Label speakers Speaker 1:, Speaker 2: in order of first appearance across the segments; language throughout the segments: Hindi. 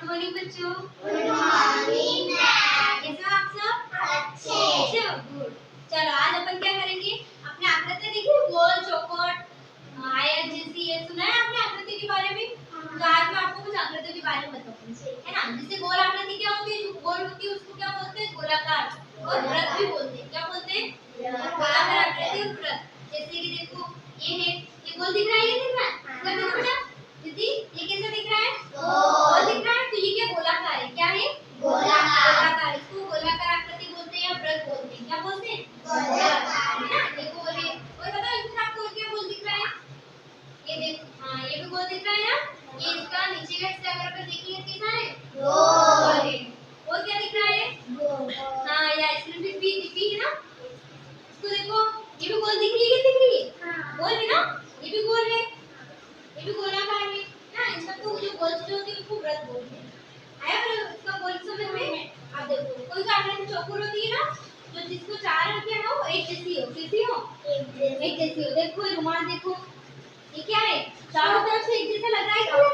Speaker 1: मॉर्निंग बच्चों।
Speaker 2: Good morning ma'am.
Speaker 1: कैसे हो आप सब? अच्छे हो? गुड। चलो आज अपन क्या करेंगे, अपने आकृति देखिए, गोल चौकोर आयत जैसी, ये सुना है आपने आकृति के बारे में? तो आज मैं आपको कुछ आकृति के बारे में बताऊंगी, है ना। जैसे गोल आकृति क्या होती है, जो गोल होती है उसको क्या बोलते हैं, गोलाकार, और वृत्त भी बोलते हैं। क्या बोलते हैं? गोलाकार आकृति और वृत्त। जैसे कि देखो ये है, ये गोल दिख रहा है, ये दिख रहा है, देखो बेटा दीदी, ये कैसा दिख रहा है? गोल दिख रहा है। तो ये क्या गोलाकार है, क्या है? गोलाकार। इसको गोलाकार आकृति बोलते हैं या वृत्त बोलते हैं। क्या बोलते हैं? गोलाकार, है ना। देखो गोल है, और बताओ इसका आपको क्या गोल दिख रहा है? ये देखो, हाँ ये भी गोल दिख रहा है ना। ये इसका नीचे का हिस्सा अगर अपन देखेंगे कैसा है? गोल है। और क्या दिख रहा है? हाँ या इसमें भी है ना। इसको देखो, ये भी गोल दिख रही है, दिख रही है, गोल है ना, ये भी गोल है, ये भी गोलाकार है ना। इसका तो जो गोल चीज होती है उसको वृत्त बोलते हैं। आया फिर इसका गोल समझ में? आप देखो कोई आकृति चौकोर होती है ना, जो जिसको चार अंकियां ना वो एक जैसी हो, कैसी हो? एक जैसी हो। देखो ये रुमाल देखो, ये क्या है? चारों तरफ से एक जैसा लग रहा है, क्या लग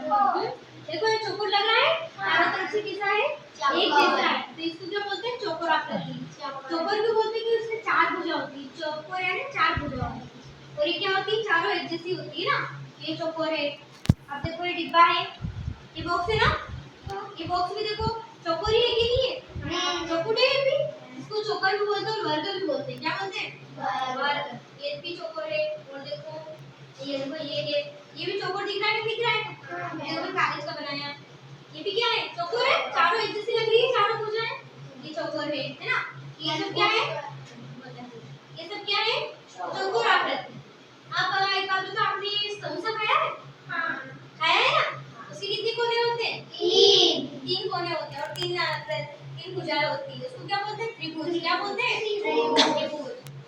Speaker 1: रहा है? देखो ये चौकोर लग रहा है, चारों तरफ से कैसा है? एक जैसा है। तो इसको क्या बोलते हैं? चौकोर आकृति। चौकोर को बोलते हैं कि उसमें चार भुजा होती है। चौकोर यानी चार भुजा होती है। और ये क्या होती है? चारों एक जैसी होती है ना। ये चौकोर है। अब देखो ये डिब्बा है, ये बॉक्स है ना, ये बॉक्स भी देखो चौकोर ही है कि नहीं है? चौकोर है ये भी। इसको चौकोर भी बोलते हैं और वर्ग भी बोलते हैं। क्या बोलते हैं? वर्ग। ये भी चौकोर है। और देखो ये देखो ये भी चौकोर दिख रहा है, दिख रहा है। ये देखो कागज का बनाया, ये भी क्या है? चौकोर है। चारों एक जैसी लग रही है, चारों भुजा है, ये चौकोर है ना। ये सब क्या है? ये सब क्या है? चौकोर आकृति। अब एक बात बताओ, आपने समोसा खाया है? खाया है ना। उसके कितने कोने होते हैं? तीन कोने होते हैं और तीन भुजाएं होती है। उसको क्या बोलते हैं? त्रिभुज। क्या बोलते हैं? त्रिभुज,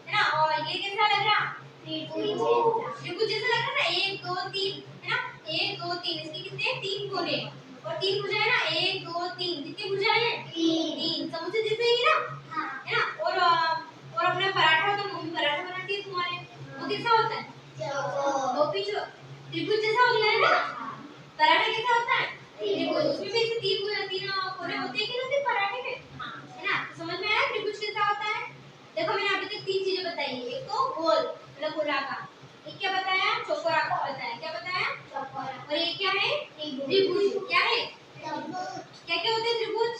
Speaker 1: है ना। और ये कैसा लग रहा? त्रिभुज जैसा लग रहा है ना। 1 2 3, है ना। 1 2 3, इसके कितने? तीन कोने और तीन भुजाएं ना। 1 2 3, कितनी भुजाएं हैं? तीन। समोसे जैसे ही ना, है ना। और अपना पराठा, तो मम्मी पराठा बनाती है तुम्हारे, वो कैसा होता है? वो भी जो त्रिभुज जैसा हो गया है ना। पराठा कैसा होता है? त्रिभुज। उसमें भी ऐसे तीन कोने होते हैं कि नहीं होते पराठे में, है ना। समझ में आया त्रिभुज कैसा होता है? देखो मैंने अभी तक तीन चीजें बताई है। एक तो गोल मतलब गोलाकार, एक क्या बताया? चौकोराकार बताया। क्या बताया? और ये क्या है? त्रिभुज। क्या है? क्या क्या होते हैं त्रिभुज?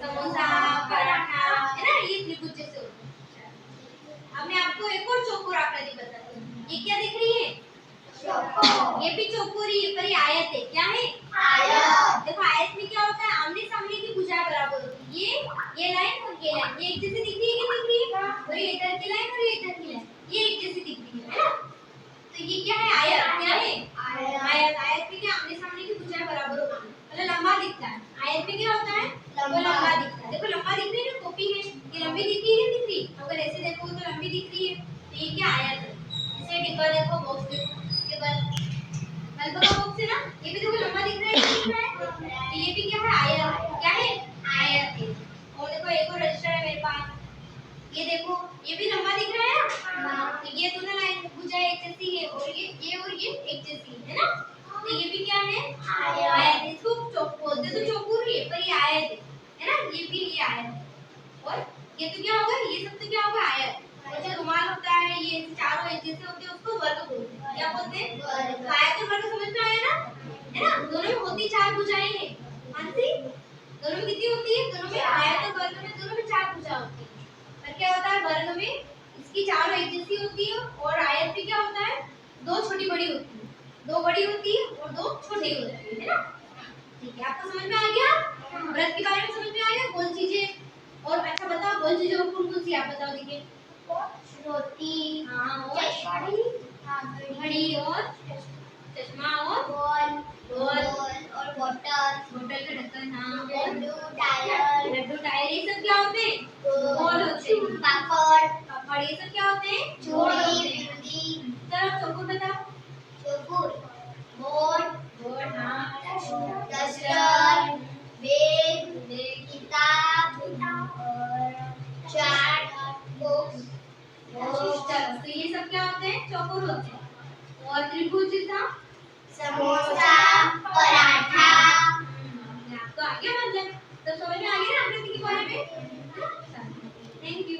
Speaker 1: समोसा, पराठा, है ना, ये त्रिभुज जैसे होते हैं। अब मैं आपको एक और चौकोर आकृति बताती हूँ। ये क्या दिख रही है? ये भी चौकोर ही है, पर ये आयत है। क्या है? आयत। देखो आयत में क्या होता है? आमने सामने की भुजाएं बराबर होती है। ये लाइन और ये लाइन, ये एक जैसी दिख रही है कि दिख रही है? और ये इधर की लाइन और ये इधर की लाइन, ये एक जैसी दिख रही है ना। तो ये क्या है? आयत। क्या है? आयत। आयत में क्या आमने सामने की भुजाएं बराबर होती है, मतलब लंबा दिखता है। आयत में क्या होता है? वो लंबा दिखता है। देखो लंबा दिख रही है ना, कॉपी है, ये लंबी दिख रही है, दिख रही है। अगर ऐसे देखो तो लंबी दिख रही है। तो ये क्या? आयत है। जैसे डिब्बा देखो, बॉक्स देखो, ये बल्ब का बॉक्स है ना, ये भी देखो लंबा दिख रहा है, दिख रहा है। तो ये भी क्या है? आयत। क्या है? आयत है। और देखो एक और रजिस्टर है मेरे पास, ये देखो ये भी लंबा दिख रहा है ना। तो ये दोनों लाइन भुजाएं एक जैसी है और ये एक जैसी है ना। तो ये भी क्या है? आयत। इसको बोलते तो चौकोर ही है, पर ये आयत है ना। ये भी ये आयत है। और ये तो क्या होगा? ये सब तो क्या होगा? आयत। और जो रुमाल होता है, ये चारों एक जैसे होते हैं, उसको वर्ग बोलते हैं। क्या बोलते हैं? वर्ग। आयत और वर्ग समझ में आया ना, है ना। दोनों में होती चार भुजाएं हैं। मानसी, दोनों में कितनी होती है? दोनों में आयत और वर्ग में दोनों में चार भुजा होती है। पर क्या होता है? वर्ग में इसकी चारों एक जैसी होती है और आयत में क्या होता है? दो छोटी बड़ी होती है, दो बड़ी होती है और दो छोटी होती है ना। ठीक है, आपको समझ में आ गया? वृत्त के बारे में समझ में आ गया? गोल चीजें। और अच्छा बताओ, गोल चीजें और कौन कौन सी आप बताओ देखिए।
Speaker 2: रोटी,
Speaker 1: हाँ, और घड़ी और चश्मा और बॉल
Speaker 2: और बॉटल
Speaker 1: का ढक्कन। हाँ,
Speaker 2: लड्डू
Speaker 1: टायर, ये सब क्या होते हैं? गोल होते हैं। पापड़, ये सब क्या होते हैं?
Speaker 2: चूड़ी,
Speaker 1: चलो चौकोर बताओ। बोर्ड, हाँ,
Speaker 2: डस्टर, बैग,
Speaker 1: देख,
Speaker 2: किताब, चार्ट, बॉक्स,
Speaker 1: चलो तो ये सब क्या होते हैं? चौकोर होते हैं। और त्रिभुज था?
Speaker 2: समोसा, पराठा,
Speaker 1: तो समझ में आ गया ना आकृति के बारे में? Thank you.